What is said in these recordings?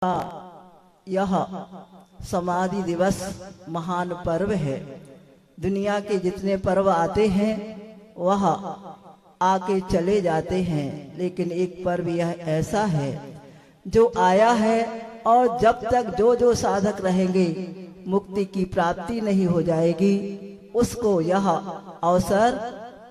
यह समाधि दिवस महान पर्व है। दुनिया के जितने पर्व आते हैं वह आके चले जाते हैं, लेकिन एक पर्व यह ऐसा है जो आया है और जब तक जो जो साधक रहेंगे मुक्ति की प्राप्ति नहीं हो जाएगी, उसको यह अवसर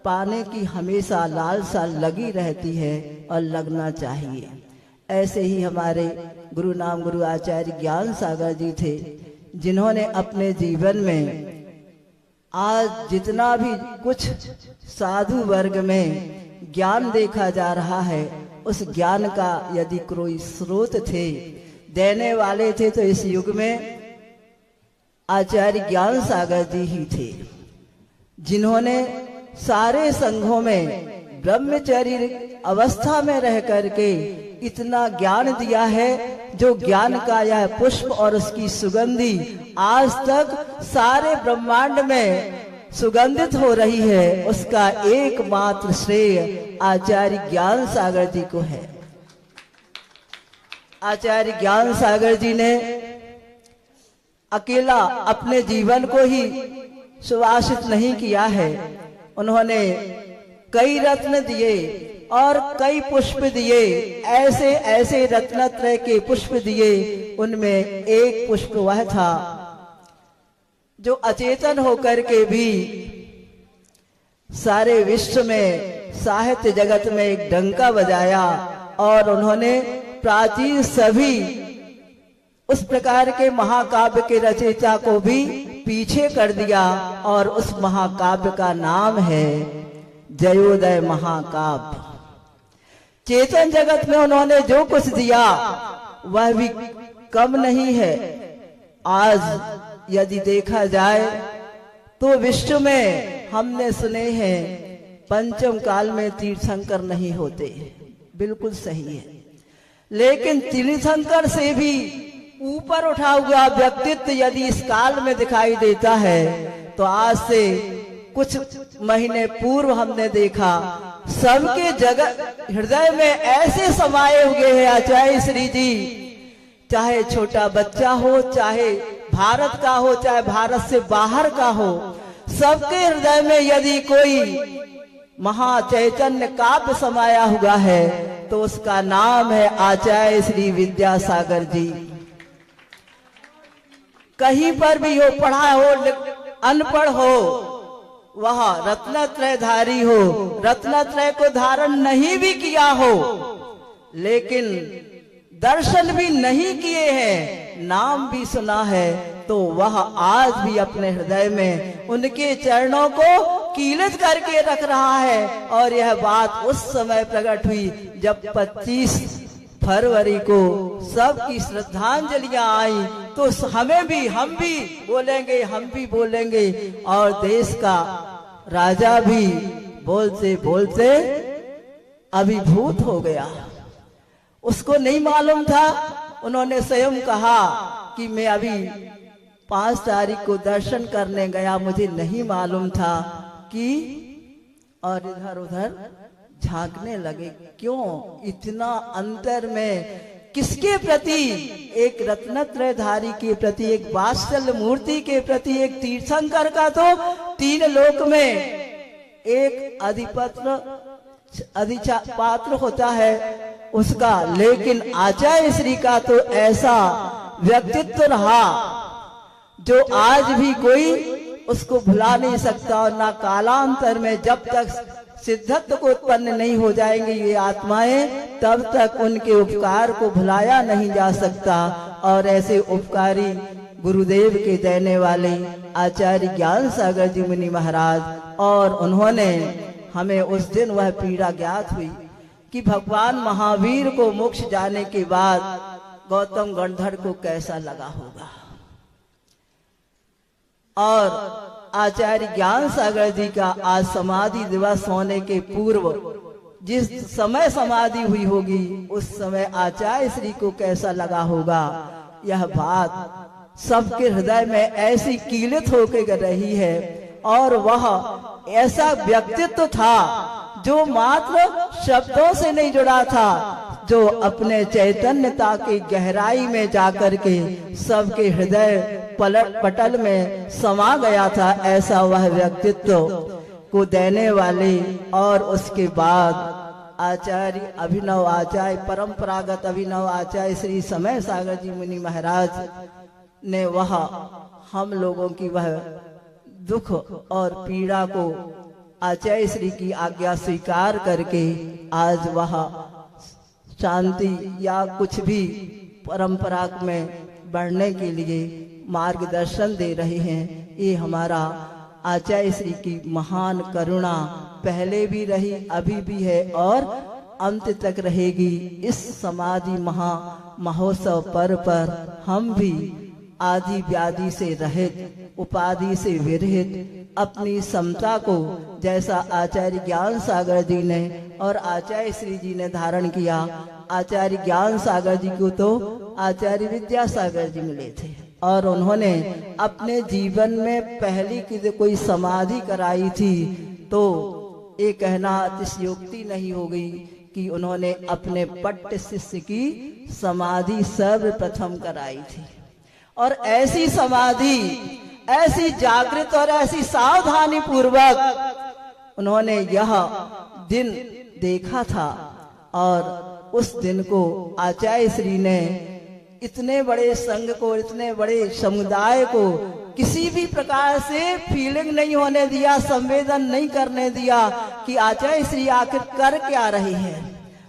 पाने की हमेशा लालसा लगी रहती है और लगना चाहिए। ऐसे ही हमारे गुरु नाम गुरु आचार्य ज्ञान सागर जी थे, जिन्होंने अपने जीवन में आज जितना भी कुछ साधु वर्ग में ज्ञान देखा जा रहा है, उस ज्ञान का यदि कोई स्रोत थे, देने वाले थे, तो इस युग में आचार्य ज्ञान सागर जी ही थे, जिन्होंने सारे संघों में ब्रह्मचर्य अवस्था में रह करके इतना ज्ञान दिया है, जो ज्ञान का यह पुष्प और उसकी सुगंधी आज तक सारे ब्रह्मांड में सुगंधित हो रही है। उसका एकमात्र श्रेय आचार्य ज्ञान सागर जी को है। आचार्य ज्ञान सागर जी ने अकेला अपने जीवन को ही सुवासित नहीं किया है, उन्होंने कई रत्न दिए और कई पुष्प दिए, ऐसे ऐसे रत्नत्रय के पुष्प दिए। उनमें एक पुष्प वह था जो अचेतन होकर के भी सारे विश्व में साहित्य जगत में एक डंका बजाया, और उन्होंने प्राचीन सभी उस प्रकार के महाकाव्य के रचयिता को भी पीछे कर दिया, और उस महाकाव्य का नाम है जयोदय महाकाव्य। चेतन जगत में उन्होंने जो कुछ दिया वह भी कम नहीं है। आज यदि देखा जाए तो विश्व में हमने सुने हैं पंचम काल में तीर्थंकर नहीं होते, बिल्कुल सही है, लेकिन तीर्थंकर से भी ऊपर उठा हुआ व्यक्तित्व यदि इस काल में दिखाई देता है, तो आज से कुछ महीने पूर्व हमने देखा सबके जगत हृदय में ऐसे समाये हुए हैं आचार्य श्री जी, चाहे छोटा बच्चा हो, चाहे भारत का हो, चाहे भारत से बाहर का हो, सबके हृदय में यदि कोई महाचैतन्य काव्य समाया हुआ है तो उसका नाम है आचार्य श्री विद्यासागर जी। कहीं पर भी हो, पढ़ा हो, अनपढ़ हो, वह रत्नत्रयधारी हो, रत्नत्रय को धारण नहीं भी किया हो, लेकिन दर्शन भी नहीं किए हैं, नाम भी सुना है, तो वह आज भी अपने हृदय में उनके चरणों को कीलित करके रख रहा है। और यह बात उस समय प्रकट हुई जब 25 फरवरी को सबकी श्रद्धांजलियां आई, तो हम भी बोलेंगे, और देश का राजा भी बोलते बोलते अभिभूत हो गया। उसको नहीं मालूम था, उन्होंने स्वयं कहा कि मैं अभी 5 तारीख को दर्शन करने गया, मुझे नहीं मालूम था कि, और इधर उधर झांकने लगे, क्यों इतना अंतर में, किसके प्रति, एक रत्नत्रयधारी के प्रति, एक वात्सल्य मूर्ति के प्रति, एक तीर्थंकर का तो 3 लोक में एक अधिपात्र होता है उसका, लेकिन आचार्य श्री का तो ऐसा व्यक्तित्व रहा जो आज भी कोई उसको भुला नहीं सकता, और ना कालांतर में जब तक सिद्धत्व को उत्पन्न नहीं हो जाएंगे ये आत्माएं, तब तक उनके उपकार को भुलाया नहीं जा सकता। और ऐसे उपकारी गुरुदेव के देने वाले आचार्य ज्ञान सागर जी मुनि महाराज, और उन्होंने हमें उस दिन वह पीड़ा ज्ञात हुई कि भगवान महावीर को मोक्ष जाने के बाद गौतम गणधर को कैसा लगा होगा। और आचार्य ज्ञान सागर जी का आज समाधि दिवस होने के पूर्व जिस समय समाधि हुई होगी, उस समय आचार्य श्री को कैसा लगा होगा, यह बात सबके हृदय में ऐसी कीलित होकर रही है। और वह ऐसा व्यक्तित्व था जो मात्र शब्दों से नहीं जुड़ा था, जो अपने चैतन्यता की गहराई में जाकर के सबके हृदय पटल में समा गया था, ऐसा वह व्यक्तित्व को देने वाले। और उसके बाद आचार्य अभिनव आचार्य, परंपरागत अभिनव आचार्य श्री समय सागर जी मुनि महाराज ने वह हम लोगों की वह दुख और पीड़ा को आचार्य श्री की आज्ञा स्वीकार करके आज वह शांति या कुछ भी परंपरा में बढ़ने के लिए मार्गदर्शन दे रहे हैं। ये हमारा आचार्य श्री की महान करुणा पहले भी रही, अभी भी है और अंत तक रहेगी। इस समाधि महोत्सव पर्व पर हम भी आदि व्याधि से रहित, उपाधि से विरहित अपनी समता को जैसा आचार्य ज्ञान सागर जी ने और आचार्य श्री जी ने धारण किया। आचार्य ज्ञान सागर जी को तो आचार्य विद्यासागर जी मिले थे और उन्होंने अपने जीवन में पहली की कोई समाधि कराई थी, तो ये कहना अतिशयोक्ति नहीं होगी कि उन्होंने अपने पट्ट शिष्य की समाधि सर्वप्रथम कराई थी। और ऐसी समाधि, ऐसी जागृत और ऐसी सावधानी पूर्वक उन्होंने यह दिन देखा था और उस दिन को आचार्य श्री ने इतने बड़े संघ को, इतने बड़े समुदाय को किसी भी प्रकार से फीलिंग नहीं होने दिया, संवेदन नहीं करने दिया कि आचार्य श्री आखिर कर क्या रहे हैं।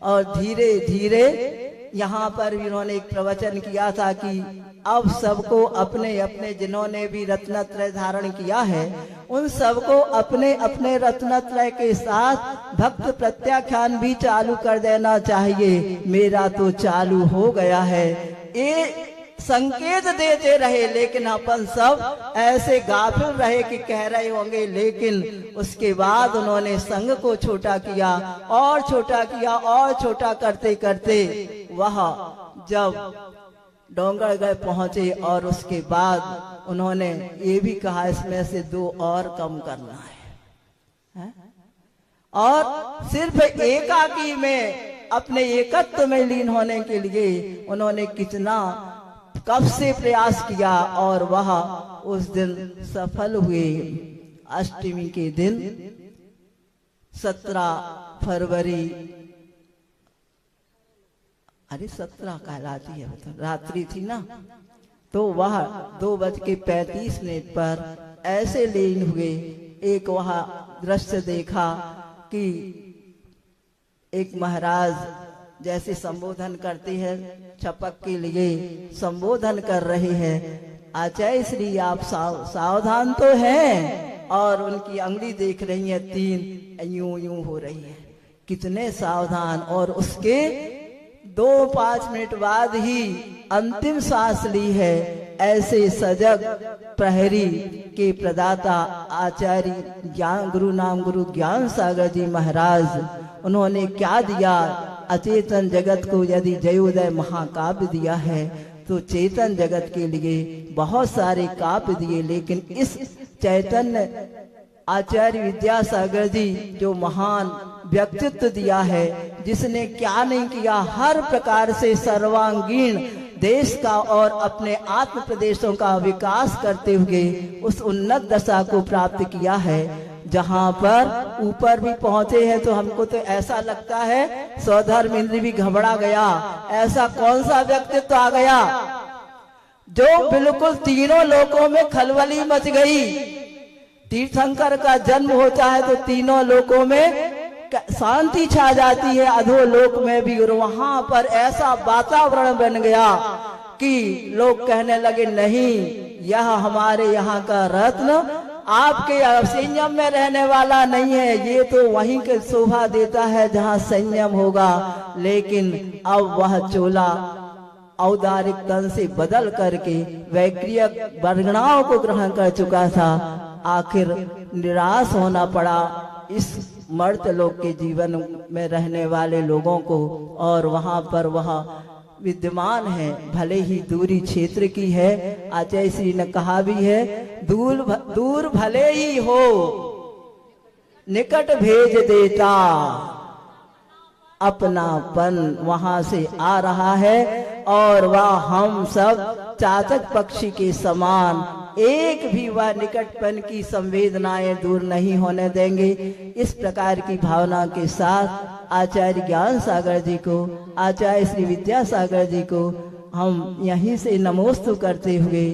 और धीरे धीरे यहाँ पर भी उन्होंने एक प्रवचन किया था कि अब सबको अपने अपने, जिन्होंने भी रत्नत्रय धारण किया है, उन सबको अपने अपने रत्नत्रय के साथ भक्त प्रत्याख्यान भी चालू कर देना चाहिए। मेरा तो चालू हो गया है, ये संकेत देते रहे, लेकिन अपन सब ऐसे गाफिल रहे कि कह रहे होंगे। लेकिन उसके बाद उन्होंने संघ को छोटा किया और छोटा किया और छोटा करते करते वह जब डोंगरगढ़ पहुंचे और उसके बाद उन्होंने ये भी कहा इसमें से 2 और कम करना है? और सिर्फ एकाकी में, अपने एकत्व में लीन होने के लिए उन्होंने कितना कब से प्रयास किया और वह उस दिन सफल हुए। अष्टमी के दिन 17 फरवरी, अरे 17 कहलाती है, रात्रि थी ना, तो वह 2:35 पर ऐसे लीन हुए। एक वह दृश्य देखा कि एक महाराज जैसे संबोधन करते हैं, छपक के लिए संबोधन कर रहे हैं, आचार्य श्री आप सावधान तो हैं, और उनकी अंगुली देख रही है 3 यूं यूं हो रही है, कितने सावधान। और उसके 2-5 मिनट बाद ही अंतिम सांस ली है। ऐसे सजग प्रहरी के प्रदाता आचार्य ज्ञान गुरु नाम गुरु ज्ञान सागर जी महाराज, उन्होंने क्या दिया? अचेतन जगत को यदि जयोदय महाकाव्य दिया है तो चेतन जगत के लिए बहुत सारे काव्य दिए, लेकिन इस चैतन्य आचार्य विद्यासागर जी जो महान व्यक्तित्व दिया है, जिसने क्या नहीं किया, हर प्रकार से सर्वांगीण देश का और अपने आत्म प्रदेशों का विकास करते हुए उस उन्नत दशा को प्राप्त किया है, जहां पर ऊपर भी पहुंचे हैं। तो हमको तो ऐसा लगता है स्वधर्म इंद्र भी घबरा गया। ऐसा कौन सा व्यक्तित्व आ गया जो बिल्कुल तीनों लोकों में खलबली मच गई। तीर्थंकर का जन्म होता है तो तीनों लोकों में शांति छा जाती है, अधोलोक में भी। और वहां पर ऐसा वातावरण बन गया कि लोग कहने लगे, नहीं, यह हमारे यहाँ का रत्न आपके संयम में रहने वाला नहीं है, ये तो वहीं के शोभा देता है जहाँ संयम होगा। लेकिन अब वह चोला औदारिक तन से बदल करके वैक्रियक वर्गणाओं को ग्रहण कर चुका था। आखिर निराश होना पड़ा इस मर्त लोक के जीवन में रहने वाले लोगों को। और वहां पर वह विद्यमान है, भले ही दूरी क्षेत्र की है। आचार्य श्री ने कहा भी है, दूर भले ही हो निकट भेज देता। अपनापन वहां से आ रहा है और वह हम सब चातक पक्षी के समान एक भी वह निकटपन की संवेदनाएं दूर नहीं होने देंगे। इस प्रकार की भावना के साथ आचार्य ज्ञान सागर जी को, आचार्य श्री विद्यासागर जी को हम यहीं से नमोस्तु करते हुए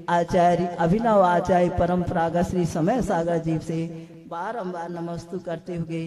आचार्य अभिनव आचार्य परंपरागत श्री समय सागर जी से बारंबार नमोस्तु करते हुए